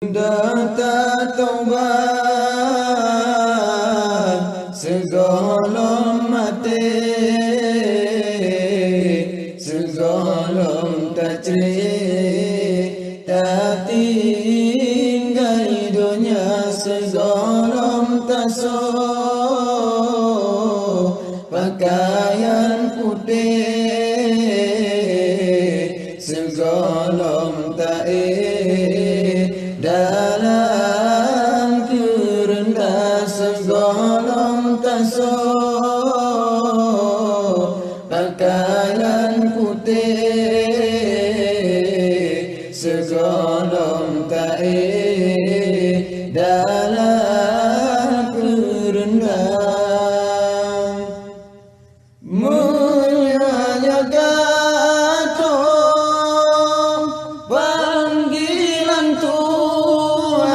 Data taubat segolong mati, segolong tak cerita tinggal dunia, segolong tak so pakaian putih, segolong tak dalam kerendah, segolong tasawuf pakaian putih, segolong taib dalam kerendah. Mulianya gantung panggilan Tuhan,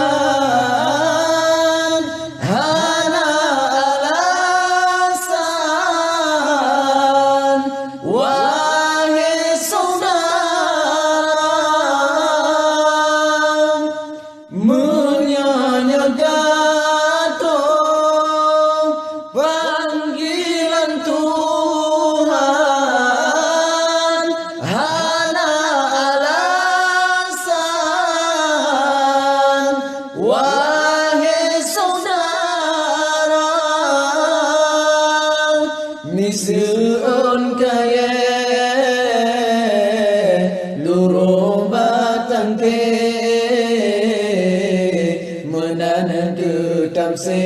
hana alasan, wahai saudara. Mulianya gantung panggilan Tuhan, hana alasan, wahai saudara. Nisun kaya lurung batang ke menan ketam se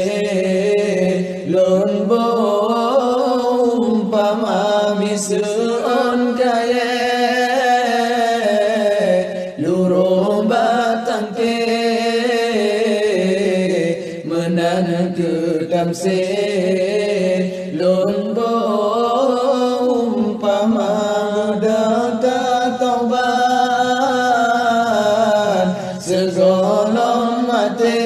lon bo umpama bisun kaya lurung batang ke menan ketam se lon bo umpama data taubat segolong mati,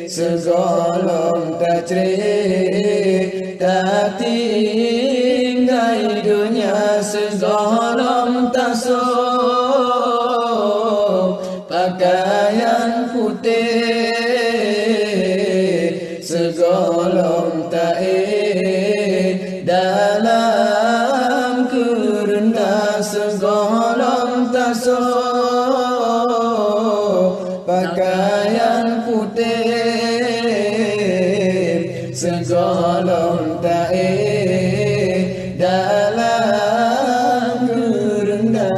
segolong tak cerita tinggal dunia, segolong tak so pakaian putih, segolong tak dalam kerendah, segolong tak so pakaian putih, segolong tak dalam kerendah.